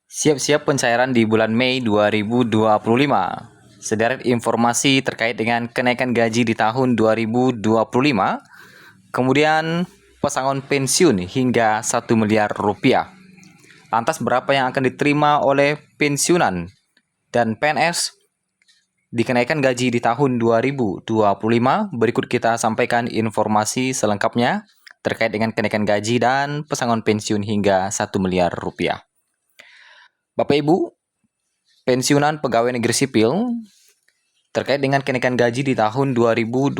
Siap-siap pencairan di bulan Mei 2025. Sederet informasi terkait dengan kenaikan gaji di tahun 2025, kemudian pesangon pensiun hingga 1 miliar rupiah. Lantas berapa yang akan diterima oleh pensiunan dan PNS dikenaikan gaji di tahun 2025? Berikut kita sampaikan informasi selengkapnya terkait dengan kenaikan gaji dan pesangon pensiun hingga 1 miliar rupiah. Bapak Ibu, pensiunan pegawai negeri sipil terkait dengan kenaikan gaji di tahun 2025.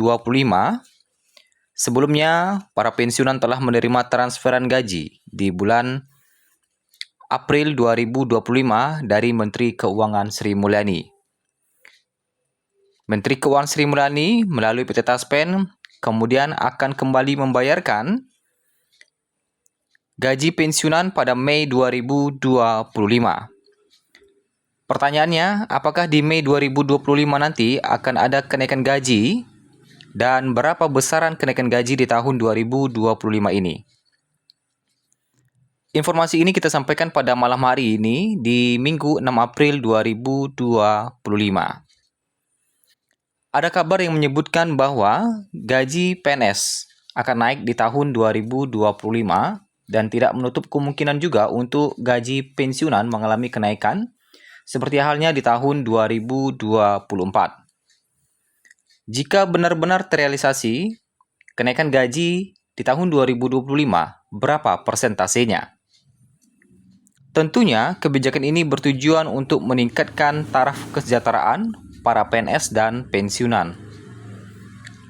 Sebelumnya, para pensiunan telah menerima transferan gaji di bulan April 2025 dari Menteri Keuangan Sri Mulyani. Menteri Keuangan Sri Mulyani melalui PT Taspen kemudian akan kembali membayarkan gaji pensiunan pada Mei 2025. Pertanyaannya, apakah di Mei 2025 nanti akan ada kenaikan gaji dan berapa besaran kenaikan gaji di tahun 2025 ini? Informasi ini kita sampaikan pada malam hari ini di Minggu 6 April 2025. Ada kabar yang menyebutkan bahwa gaji PNS akan naik di tahun 2025 dan tidak menutup kemungkinan juga untuk gaji pensiunan mengalami kenaikan seperti halnya di tahun 2024. Jika benar-benar terrealisasi, kenaikan gaji di tahun 2025 berapa persentasenya? Tentunya, kebijakan ini bertujuan untuk meningkatkan taraf kesejahteraan para PNS dan pensiunan.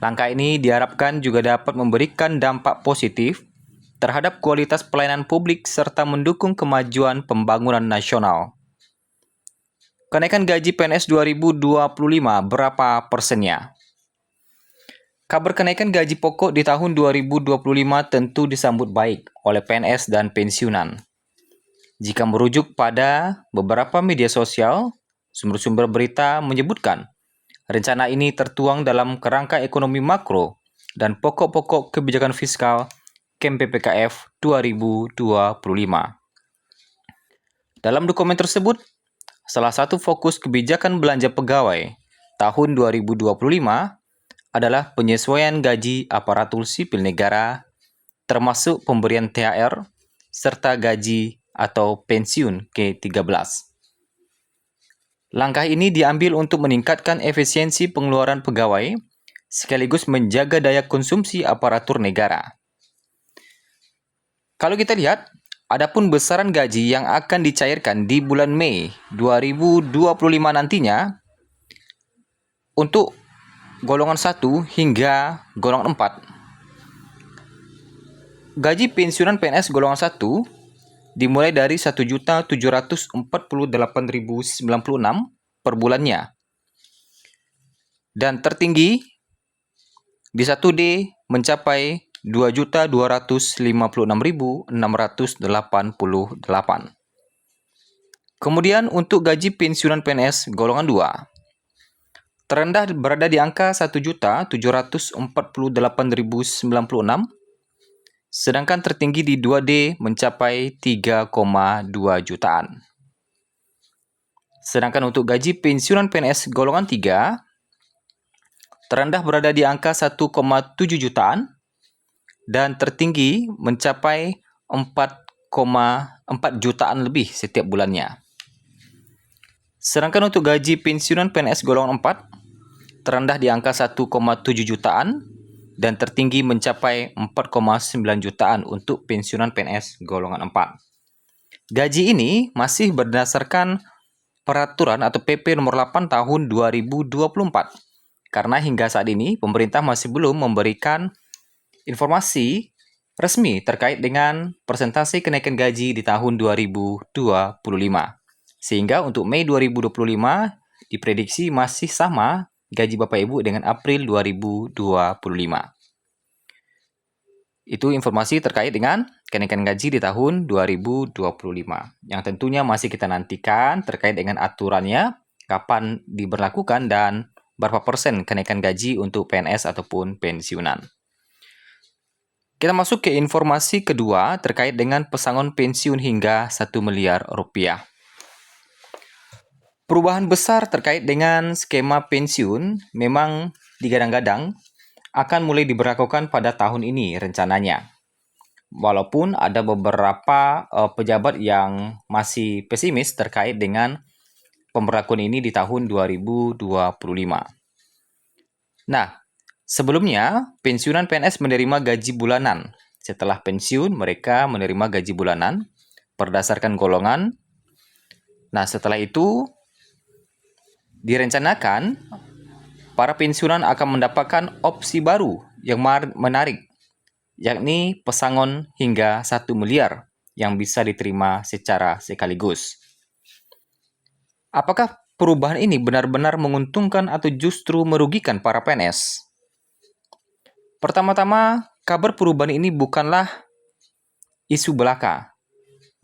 Langkah ini diharapkan juga dapat memberikan dampak positif terhadap kualitas pelayanan publik serta mendukung kemajuan pembangunan nasional. Kenaikan gaji PNS 2025 berapa persennya? Kabar kenaikan gaji pokok di tahun 2025 tentu disambut baik oleh PNS dan pensiunan. Jika merujuk pada beberapa media sosial, sumber-sumber berita menyebutkan rencana ini tertuang dalam kerangka ekonomi makro dan pokok-pokok kebijakan fiskal KMPPKF 2025. Dalam dokumen tersebut, salah satu fokus kebijakan belanja pegawai tahun 2025 adalah penyesuaian gaji aparatur sipil negara, termasuk pemberian THR, serta gaji atau pensiun ke-13. Langkah ini diambil untuk meningkatkan efisiensi pengeluaran pegawai, sekaligus menjaga daya konsumsi aparatur negara. Kalau kita lihat, adapun besaran gaji yang akan dicairkan di bulan Mei 2025 nantinya untuk golongan 1 hingga golongan 4. Gaji pensiunan PNS golongan 1 dimulai dari Rp1.748.096 per bulannya. Dan tertinggi di 1D mencapai Rp2.256.688. Kemudian untuk gaji pensiunan PNS golongan 2, terendah berada di angka Rp1.748.096, sedangkan tertinggi di 2D mencapai 3,2 jutaan. Sedangkan untuk gaji pensiunan PNS golongan 3, terendah berada di angka 1,7 jutaan dan tertinggi mencapai 4,4 jutaan lebih setiap bulannya. Sedangkan untuk gaji pensiunan PNS golongan 4, terendah di angka 1,7 jutaan dan tertinggi mencapai 4,9 jutaan untuk pensiunan PNS golongan 4. Gaji ini masih berdasarkan peraturan atau PP nomor 8 tahun 2024. Karena hingga saat ini pemerintah masih belum memberikan informasi resmi terkait dengan persentase kenaikan gaji di tahun 2025. Sehingga untuk Mei 2025 diprediksi masih sama gaji Bapak Ibu dengan April 2025. Itu informasi terkait dengan kenaikan gaji di tahun 2025. Yang tentunya masih kita nantikan terkait dengan aturannya, kapan diberlakukan dan berapa persen kenaikan gaji untuk PNS ataupun pensiunan. Kita masuk ke informasi kedua terkait dengan pesangon pensiun hingga 1 miliar rupiah. Perubahan besar terkait dengan skema pensiun memang digadang-gadang akan mulai diberlakukan pada tahun ini rencananya. Walaupun ada beberapa pejabat yang masih pesimis terkait dengan pemberlakuan ini di tahun 2025. Nah, sebelumnya pensiunan PNS menerima gaji bulanan. Setelah pensiun, mereka menerima gaji bulanan berdasarkan golongan. Nah, setelah itu direncanakan para pensiunan akan mendapatkan opsi baru yang menarik, yakni pesangon hingga 1 miliar yang bisa diterima secara sekaligus. Apakah perubahan ini benar-benar menguntungkan atau justru merugikan para PNS? Pertama-tama, kabar perubahan ini bukanlah isu belaka,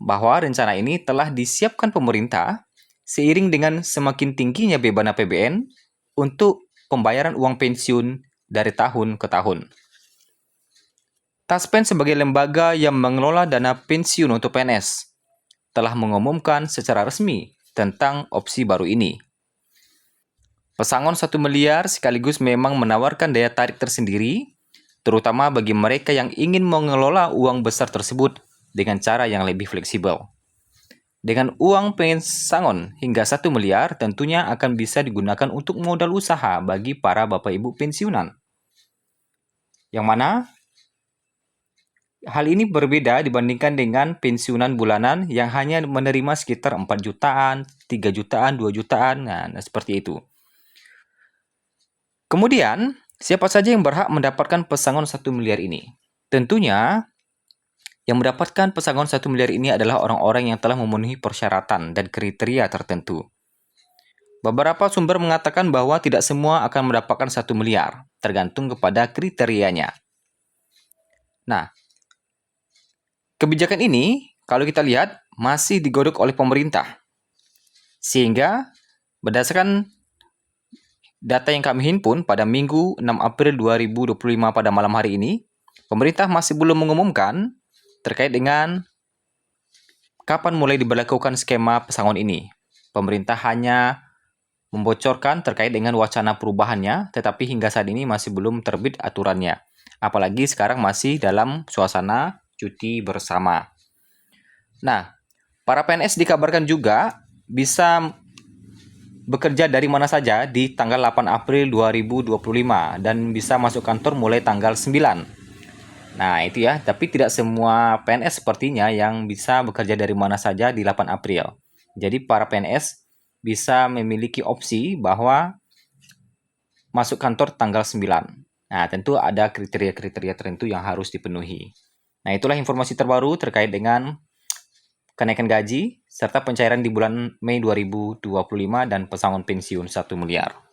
bahwa rencana ini telah disiapkan pemerintah seiring dengan semakin tingginya beban APBN untuk pembayaran uang pensiun dari tahun ke tahun. Taspen sebagai lembaga yang mengelola dana pensiun untuk PNS telah mengumumkan secara resmi tentang opsi baru ini. Pesangon 1 miliar sekaligus memang menawarkan daya tarik tersendiri, terutama bagi mereka yang ingin mengelola uang besar tersebut dengan cara yang lebih fleksibel. Dengan uang pesangon hingga 1 miliar tentunya akan bisa digunakan untuk modal usaha bagi para bapak ibu pensiunan. Yang mana hal ini berbeda dibandingkan dengan pensiunan bulanan yang hanya menerima sekitar 4 jutaan, 3 jutaan, 2 jutaan, nah seperti itu. Kemudian, siapa saja yang berhak mendapatkan pesangon 1 miliar ini? Tentunya, yang mendapatkan pesangon 1 miliar ini adalah orang-orang yang telah memenuhi persyaratan dan kriteria tertentu. Beberapa sumber mengatakan bahwa tidak semua akan mendapatkan 1 miliar, tergantung kepada kriterianya. Nah, kebijakan ini, kalau kita lihat, masih digodok oleh pemerintah. Sehingga, berdasarkan data yang kami himpun pada Minggu 6 April 2025 pada malam hari ini, pemerintah masih belum mengumumkan terkait dengan kapan mulai diberlakukan skema pesangon ini. Pemerintah hanya membocorkan terkait dengan wacana perubahannya, tetapi hingga saat ini masih belum terbit aturannya. Apalagi sekarang masih dalam suasana cuti bersama. Nah, para PNS dikabarkan juga bisa bekerja dari mana saja di tanggal 8 April 2025 dan bisa masuk kantor mulai tanggal 9. Nah, itu ya, tapi tidak semua PNS sepertinya yang bisa bekerja dari mana saja di 8 April. Jadi para PNS bisa memiliki opsi bahwa masuk kantor tanggal 9. Nah, tentu ada kriteria-kriteria tertentu yang harus dipenuhi. Nah, itulah informasi terbaru terkait dengan kenaikan gaji serta pencairan di bulan Mei 2025 dan pesangon pensiun 1 miliar.